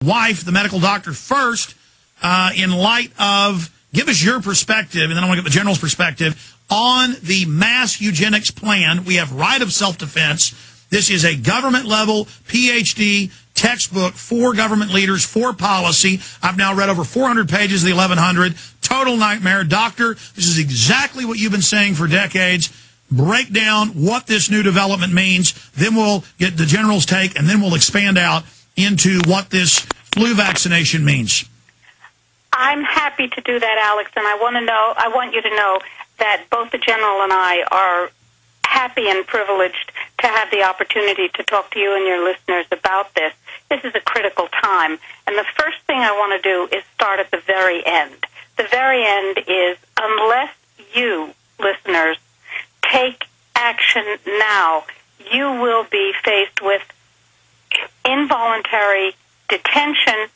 wife, the medical doctor, first, in light of, give us your perspective, and then I want to get the general's perspective, on the mass eugenics plan. We have right of self-defense. This is a government-level PhD textbook for government leaders, for policy. I've now read over 400 pages of the 1100. Total nightmare. Doctor, this is exactly what you've been saying for decades. Break down what this new development means. Then we'll get the general's take, and then we'll expand out into what this flu vaccination means. I'm happy to do that, Alex, and I want you to know that both the general and I are happy and privileged to have the opportunity to talk to you and your listeners about this. This is a critical time, and the first thing I want to do is start at the very end. The very end is, unless you, listeners, take action now, you will be faced with involuntary detention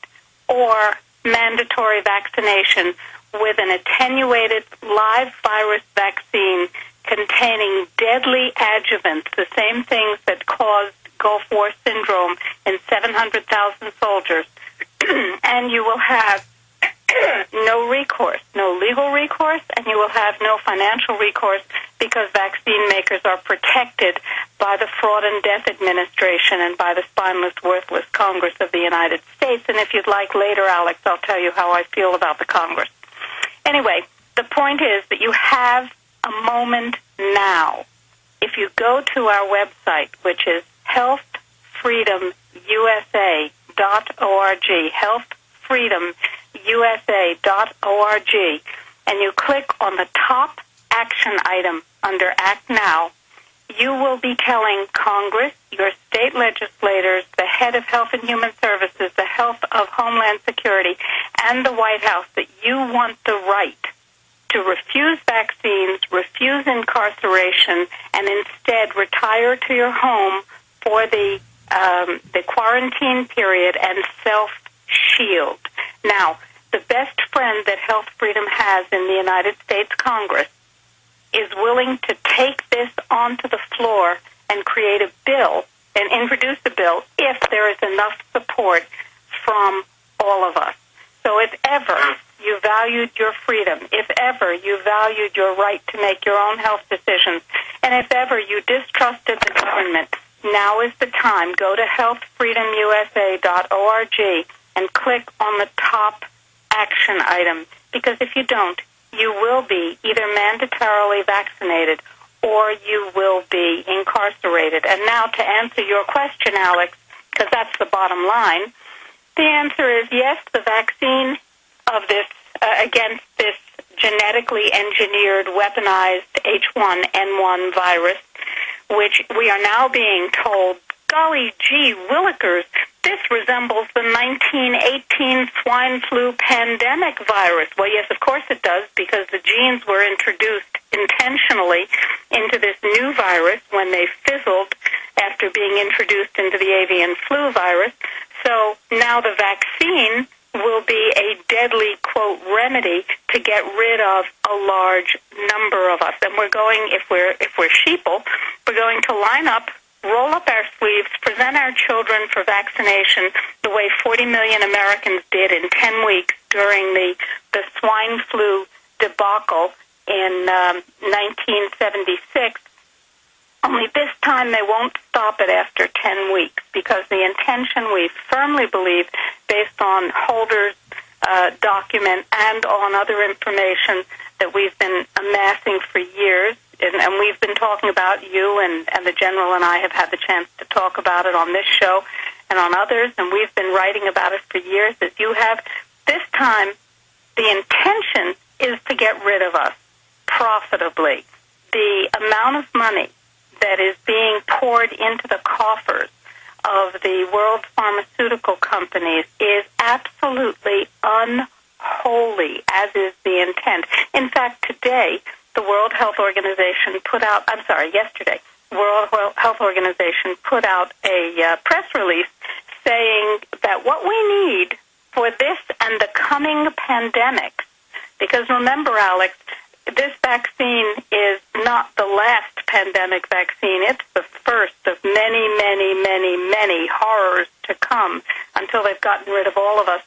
or mandatory vaccination with an attenuated live virus vaccine containing deadly adjuvants, the same things that caused Gulf War syndrome in 700,000 soldiers. And you will have no recourse, no legal recourse, and you will have no financial recourse because vaccine makers are protected by the Fraud and Death Administration and by the spineless, worthless Congress of the United States. And if you'd like later, Alex, I'll tell you how I feel about the Congress. Anyway, the point is that you have a moment now. If you go to our website, which is healthfreedomusa.org, healthfreedomusa.org, and you click on the top action item under Act Now, you will be telling Congress, your state legislators, the head of Health and Human Services, the health of Homeland Security, and the White House that you want the right to refuse vaccines, refuse incarceration, and instead retire to your home for the quarantine period and self-shield. Now, the best friend that Health Freedom has in the United States Congress is willing to take this onto the floor and create a bill and introduce a bill if there is enough support from all of us. So if ever you valued your freedom, if ever you valued your right to make your own health decisions, and if ever you distrusted the government, now is the time. Go to healthfreedomusa.org and click on the top action item, because if you don't, you will be either mandatorily vaccinated or you will be incarcerated. And now to answer your question, Alex, because that's the bottom line, the answer is yes, the vaccine of this against this genetically engineered, weaponized H1N1 virus, which we are now being told, golly gee willikers, this resembles the 1918 swine flu pandemic virus. Well, yes, of course it does, because the genes were introduced intentionally into this new virus when they fizzled after being introduced into the avian flu virus. So now the vaccine will be a deadly, quote, remedy to get rid of a large number of us. And we're going, if we're sheeple, we're going to line up, roll up our sleeves, present our children for vaccination the way 40 million Americans did in 10 weeks during the swine flu debacle in 1976. Only this time they won't stop it after 10 weeks, because the intention, we firmly believe, based on Holder's document and on other information that we've been amassing for years, and we've been talking about, you and the General and I have had the chance to talk about it on this show and on others, and we've been writing about it for years, as you have. This time, the intention is to get rid of us profitably. The amount of money that is being poured into the coffers of the world's pharmaceutical companies is absolutely unholy, as is the intent. In fact, today, the World Health Organization yesterday, the World Health Organization put out a press release saying that what we need for this and the coming pandemics, because remember, Alex, this vaccine is not the last pandemic vaccine. It's the first of many, many, many, many horrors to come until they've gotten rid of all of us.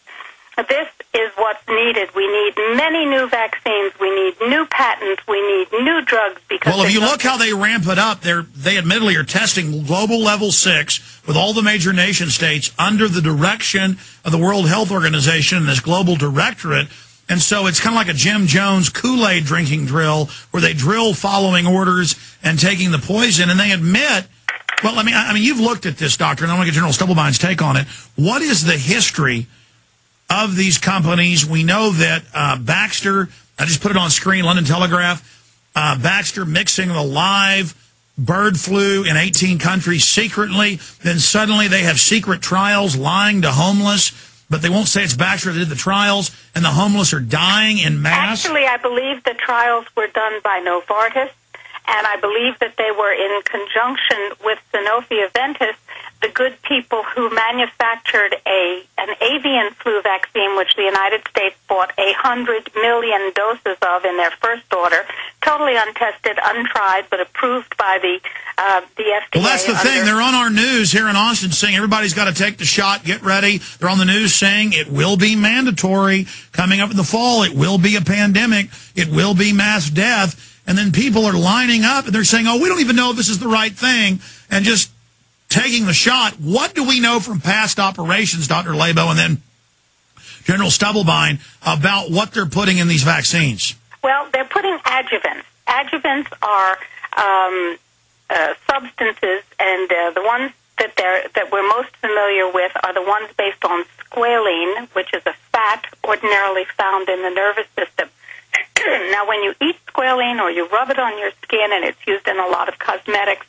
This is what's needed. We need many new vaccines. We need new patents. We need new drugs. Because well, if you look how they ramp it up, they admittedly are testing global level 6 with all the major nation states under the direction of the World Health Organization and this global directorate. And so it's kind of like a Jim Jones Kool-Aid drinking drill where they drill following orders and taking the poison. And they admit, well, I mean, you've looked at this, Doctor, and I want to get General Stubblebine's take on it. What is the history of these companies? We know that Baxter, I just put it on screen, London Telegraph, Baxter mixing the live bird flu in 18 countries secretly. Then suddenly they have secret trials lying to homeless, but they won't say it's Baxter that did the trials, and the homeless are dying in mass. Actually, I believe the trials were done by Novartis, and I believe that they were in conjunction with Sanofi Aventis, the good people who manufactured an avian flu vaccine, which the United States bought 100 million doses of in their first order, totally untested, untried, but approved by the FDA. Well, that's the thing. They're on our news here in Austin saying everybody's got to take the shot, get ready. They're on the news saying it will be mandatory coming up in the fall. It will be a pandemic. It will be mass death. And then people are lining up and they're saying, oh, we don't even know if this is the right thing, and just taking the shot. What do we know from past operations, Dr. Laibow, and then General Stubblebine, about what they're putting in these vaccines? Well, they're putting adjuvants. Adjuvants are substances, and the ones that we're most familiar with are the ones based on squalene, which is a fat ordinarily found in the nervous system. Now, when you eat squalene or you rub it on your skin, and it's used in a lot of cosmetics,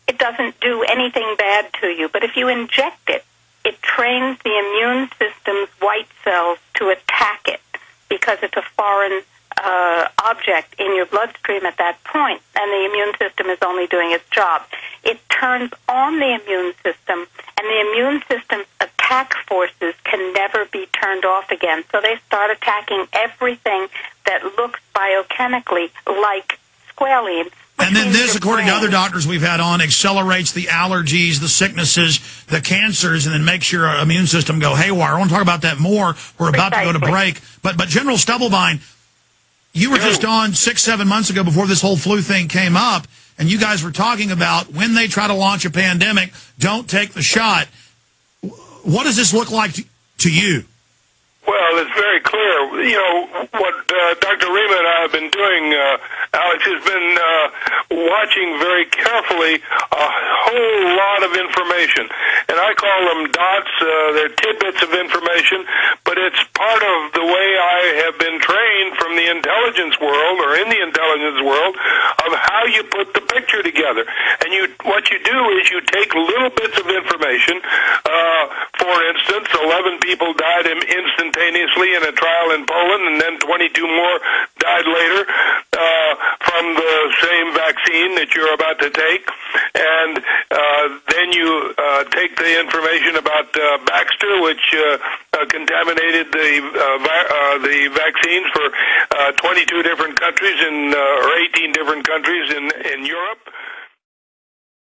it doesn't do anything bad to you. But if you inject it, it trains the immune system's white cells to attack it because it's a foreign object in your bloodstream at that point, and the immune system is only doing its job. It turns on the immune system, and the immune system's attack forces can never be turned off again. So they start attacking everything that looks biochemically like squalene. And then this, according to other doctors we've had on, accelerates the allergies, the sicknesses, the cancers, and then makes your immune system go haywire. I want to talk about that more. We're about to go to break. But General Stubblebine, you were just on 6-7 months ago before this whole flu thing came up, and you guys were talking about when they try to launch a pandemic, don't take the shot. What does this look like to you? Well, it's very clear. You know, what Dr. Rima and I have been doing, Alex, has been watching very carefully a whole lot of information. And I call them dots. They're tidbits of information, but it's part of the way I have been trained from the intelligence world, or in the intelligence world, of how you put the picture together. And what you do is you take little bits of information. For instance, 11 people died instantaneously in a trial in Poland, and then 22 more died later from the same vaccine that you're about to take. And then you take the information about Baxter, which contaminated the vaccines for 22 different countries or 18 different countries in Europe.